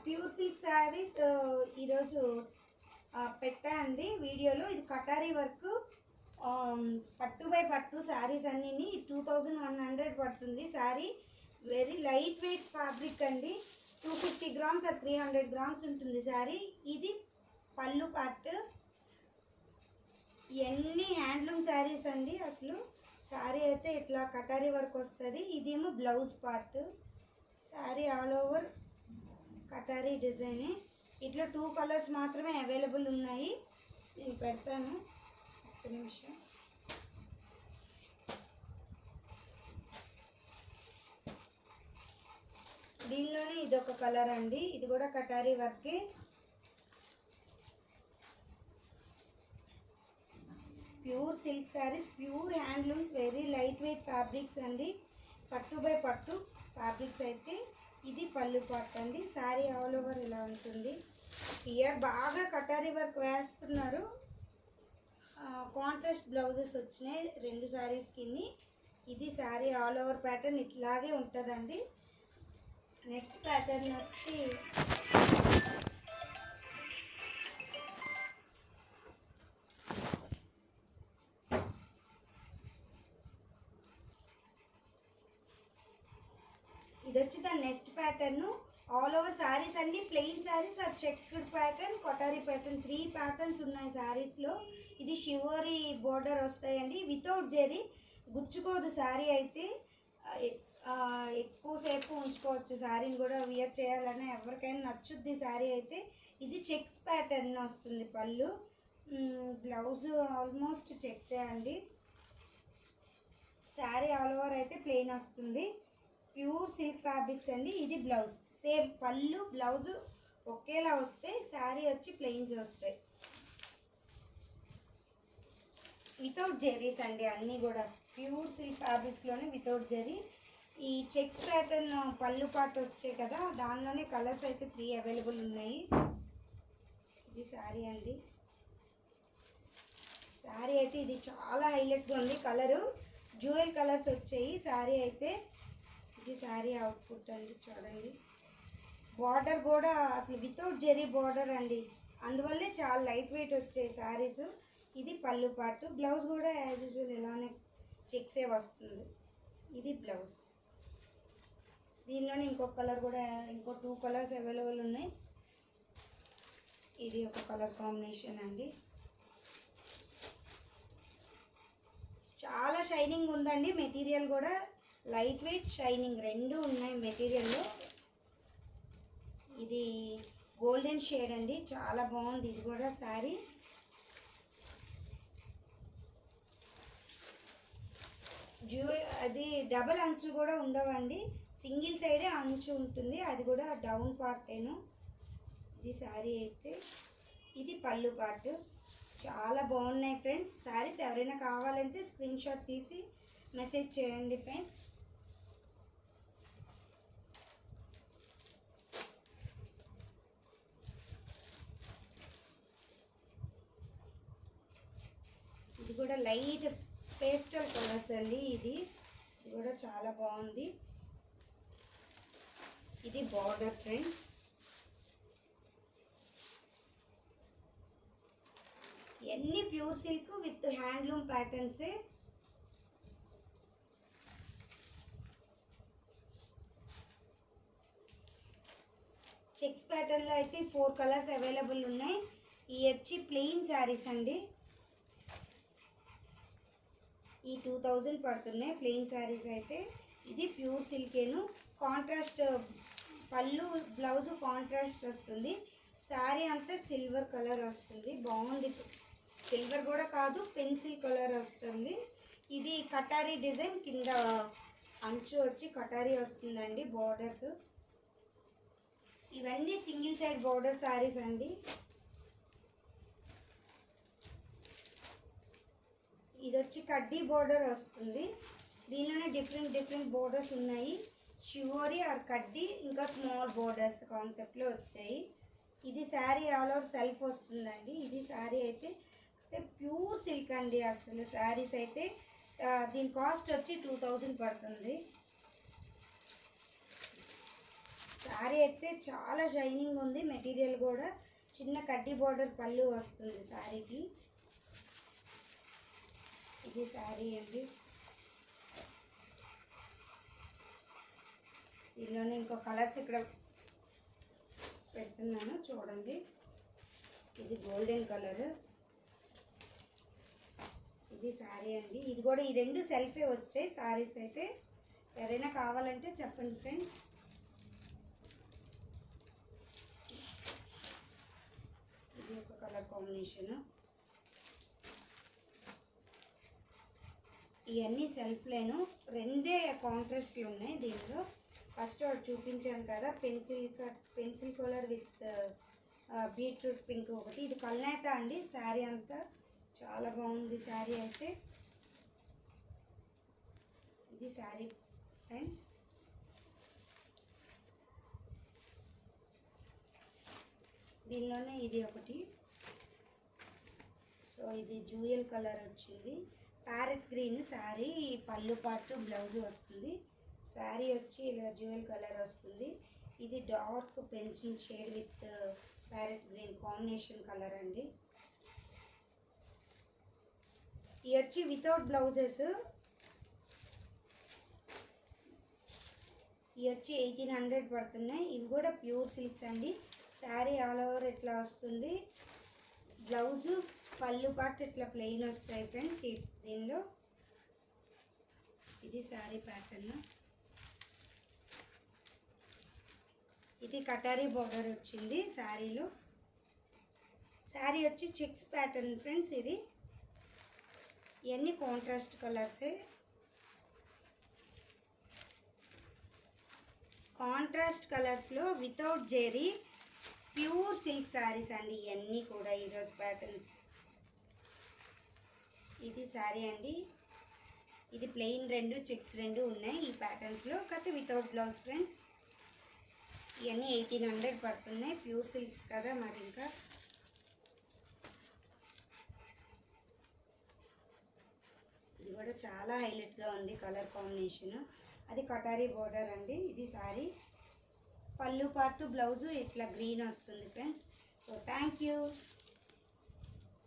Pure silk saris ఈరోజు పెట్టా అండి వీడియోలో. ఇది కటారీ వర్క్ పట్టు బై పట్టు శారీస్ అన్నీ 2100 పడుతుంది sari. Very light weight fabric అండి. 250 గ్రామ్స్ ఆర్ 300 గ్రామ్స్ ఉంటుంది శారీ. ఇది పళ్ళు పార్ట్. ఇవన్నీ హ్యాండ్లూమ్ శారీస్ అండి. అసలు శారీ అయితే ఇట్లా కటారీ వర్క్ వస్తుంది. ఇదేమో blouse part. Sari all over కటారీ డిజైనే. ఇట్లా 2 కలర్స్ మాత్రమే అవైలబుల్ ఉన్నాయి. నేను పెడతాను, ఒక్క నిమిషం. దీనిలోనే ఇదొక కలర్ అండి. ఇది కూడా కటారీ వర్కే. Pure silk saris, pure handlooms, very light weight fabrics అండి. పట్టు బై పట్టు ఫ్యాబ్రిక్స్ అయితే. ఇది పళ్ళు పార్ట్ అండి. శారీ ఆల్ ఓవర్ ఇలా ఉంటుంది. ఇయర్ బాగా కటారీ వర్క్ వేస్తున్నారు. కాంట్రాస్ట్ బ్లౌజెస్ వచ్చినాయి 2 శారీస్కి. ఇది శారీ ఆల్ ఓవర్ ప్యాటర్న్ ఇట్లాగే ఉంటుందండి. నెక్స్ట్ ప్యాటర్న్ వచ్చి ఇది వచ్చి దాని next pattern. All over saris అండి plain saris or checked pattern, కొటారీ ప్యాటర్న్, 3 ప్యాటర్న్స్ ఉన్నాయి శారీస్లో. ఇది షివోరీ బోర్డర్ వస్తాయండి. వితౌట్ జెరీ, గుచ్చుకోదు శారీ అయితే. ఎక్కువసేపు ఉంచుకోవచ్చు శారీని కూడా. వియర్ చేయాలన్నా ఎవరికైనా నచ్చుద్ది శారీ అయితే. ఇది చెక్స్ ప్యాటర్న్ వస్తుంది పళ్ళు. బ్లౌజ్ ఆల్మోస్ట్ చెక్సే అండి. శారీ ఆల్ ఓవర్ అయితే ప్లెయిన్ వస్తుంది. ప్యూర్ సిల్క్ ఫ్యాబ్రిక్స్ అండి. ఇది బ్లౌజ్ సేమ్, పళ్ళు బ్లౌజు ఒకేలా వస్తే శారీ వచ్చి ప్లెయిన్స్ వస్తాయి. వితౌట్ జెరీస్ అండి అన్నీ కూడా. ప్యూర్ సిల్క్ ఫ్యాబ్రిక్స్లోనే వితౌట్ జెరీ. ఈ చెక్స్ ప్యాటర్న్ పళ్ళు పార్ట్ వస్తాయి కదా, దానిలోనే కలర్స్ అయితే 3 అవైలబుల్ ఉన్నాయి. ఇది శారీ అండి. శారీ అయితే ఇది చాలా హైలైట్గా ఉంది. కలరు జ్యువెల్ కలర్స్ వచ్చాయి శారీ అయితే. ఇది శారీ అవుట్పుట్ అండి, చూడండి. బార్డర్ కూడా అసలు వితౌట్ జెరీ బార్డర్ అండి, అందువల్లే చాలా లైట్ వెయిట్ వచ్చాయి శారీస్. ఇది పళ్ళు పార్ట్. బ్లౌజ్ కూడా యాజ్ యూజువల్ ఇలానే చెక్సే వస్తుంది. ఇది బ్లౌజ్. దీనిలోనే ఇంకొక కలర్ కూడా, ఇంకో 2 కలర్స్ అవైలబుల్ ఉన్నాయి. ఇది ఒక కలర్ కాంబినేషన్ అండి. చాలా షైనింగ్ ఉందండి. మెటీరియల్ కూడా లైట్ వెయిట్, షైనింగ్ 2 ఉన్నాయి మెటీరియల్లో. ఇది గోల్డెన్ షేడ్ అండి, చాలా బాగుంది ఇది కూడా శారీ. అది డబల్ అంచు కూడా ఉండవండి, సింగిల్ సైడే అంచు ఉంటుంది. అది కూడా డౌన్ పార్టేను. ఇది శారీ అయితే. ఇది పళ్ళు పార్ట్. చాలా బాగున్నాయి ఫ్రెండ్స్ శారీస్. ఎవరైనా కావాలంటే స్క్రీన్ షాట్ తీసి మెసేజ్ చేయండి ఫ్రెండ్స్. ఇది కూడా లైట్ పేస్టల్ కలర్స్ అండి. ఇది కూడా చాలా బాగుంది. ఇది బార్డర్ ఫ్రెండ్స్. ఎన్ని ప్యూర్ సిల్క్ విత్ హ్యాండ్లూమ్ ప్యాటర్న్సే. చెక్స్ ప్యాటర్న్లో అయితే 4 కలర్స్ అవైలబుల్ ఉన్నాయి. ఈ వచ్చి ప్లెయిన్ శారీస్ అండి. ఈ 2000 పడుతున్నాయి ప్లెయిన్ శారీస్ అయితే. ఇది ప్యూర్ సిల్కేను. కాంట్రాస్ట్ పళ్ళు బ్లౌజ్ కాంట్రాస్ట్ వస్తుంది. శారీ అంతా సిల్వర్ కలర్ వస్తుంది, బాగుంది. సిల్వర్ కూడా కాదు, పెన్సిల్ కలర్ వస్తుంది. ఇది కటారీ డిజైన్, కింద అంచు వచ్చి కటారీ వస్తుందండి. బార్డర్స్ ఇవన్నీ సింగిల్ సైడ్ బార్డర్ శారీస్ అండి. ఇది వచ్చి కడ్డీ బార్డర్ వస్తుంది. దీనిలోనే డిఫరెంట్ బోర్డర్స్ ఉన్నాయి. షివోరీ ఆర్ కడ్డీ, ఇంకా స్మాల్ బోర్డర్స్ కాన్సెప్ట్లో వచ్చాయి. ఇది శారీ ఆల్ ఓవర్ సెల్ఫ్ వస్తుందండి. ఇది శారీ అయితే ప్యూర్ సిల్క్ అండి. అసలు శారీస్ అయితే దీని కాస్ట్ వచ్చి 2000 పడుతుంది. శారీ అయితే చాలా షైనింగ్ ఉంది, మెటీరియల్ కూడా చిన్న కడ్డీ బార్డర్ పళ్ళు వస్తుంది శారీకి. ఇది శారీ అండి. దీనిలోనే ఇంకో కలర్స్ ఇక్కడ పెడుతున్నాను చూడండి. ఇది గోల్డెన్ కలర్. ఇది శారీ అండి. ఇది కూడా ఈ రెండు సెల్ఫే వచ్చాయి శారీస్ అయితే. ఎవరైనా కావాలంటే చెప్పండి ఫ్రెండ్స్. ఇది ఒక కలర్ కాంబినేషను. ఇవన్నీ సెల్ఫ్లేను, రెండే కాంట్రాస్ట్లు ఉన్నాయి దీనిలో. ఫస్ట్ ఒకటి చూపించాను కదా, pencil colour with beetroot pink ఒకటి. ఇది కల్నేత అండి. శారీ అంతా చాలా బాగుంది శారీ అయితే. ఇది శారీ ఫ్రెండ్స్. దీనిలోనే ఇది ఒకటి. సో ఇది జ్యూయల్ కలర్ వచ్చింది. ప్యారెట్ గ్రీన్ శారీ, పళ్ళు పాటు బ్లౌజ్ వస్తుంది. శారీ వచ్చి ఇలా జ్యూయల్ కలర్ వస్తుంది. ఇది dark pencil shade with parrot green combination colour అండి. ఇవి వచ్చి వితౌట్ బ్లౌజెస్. ఇవి వచ్చి 1800 పడుతున్నాయి. ఇవి కూడా ప్యూర్ సిల్క్స్ అండి. శారీ ఆల్ ఓవర్ ఇట్లా వస్తుంది. బ్లౌజు పళ్ళు పాటు ఇట్లా ప్లెయిన్ వస్తాయి ఫ్రెండ్స్ దీనిలో. ఇది శారీ ప్యాటర్న్. ఇది కటారీ బార్డర్ వచ్చింది శారీలో. శారీ వచ్చి చెక్స్ ప్యాటర్న్ ఫ్రెండ్స్. ఇది ఇవన్నీ కాంట్రాస్ట్ కలర్సే. కాంట్రాస్ట్ కలర్స్లో without zari pure silk saris అండి ఇవన్నీ కూడా. ఈరోజు ప్యాటర్న్స్. ఇది శారీ అండి. ఇది ప్లెయిన్ రెండు చెక్స్ రెండు ఉన్నాయి ఈ ప్యాటర్న్స్లో, కాకపోతే వితౌట్ బ్లౌజ్ ఫ్రెండ్స్. ఇవన్నీ 1800 పడుతున్నాయి. ప్యూర్ సిల్క్స్ కదా మరి. ఇంకా ఇది కూడా చాలా హైలైట్గా ఉంది కలర్ కాంబినేషన్. అది కటారీ బోర్డర్ అండి. ఇది శారీ పళ్ళు పాటు బ్లౌజు ఇట్లా గ్రీన్ వస్తుంది ఫ్రెండ్స్. So thank you.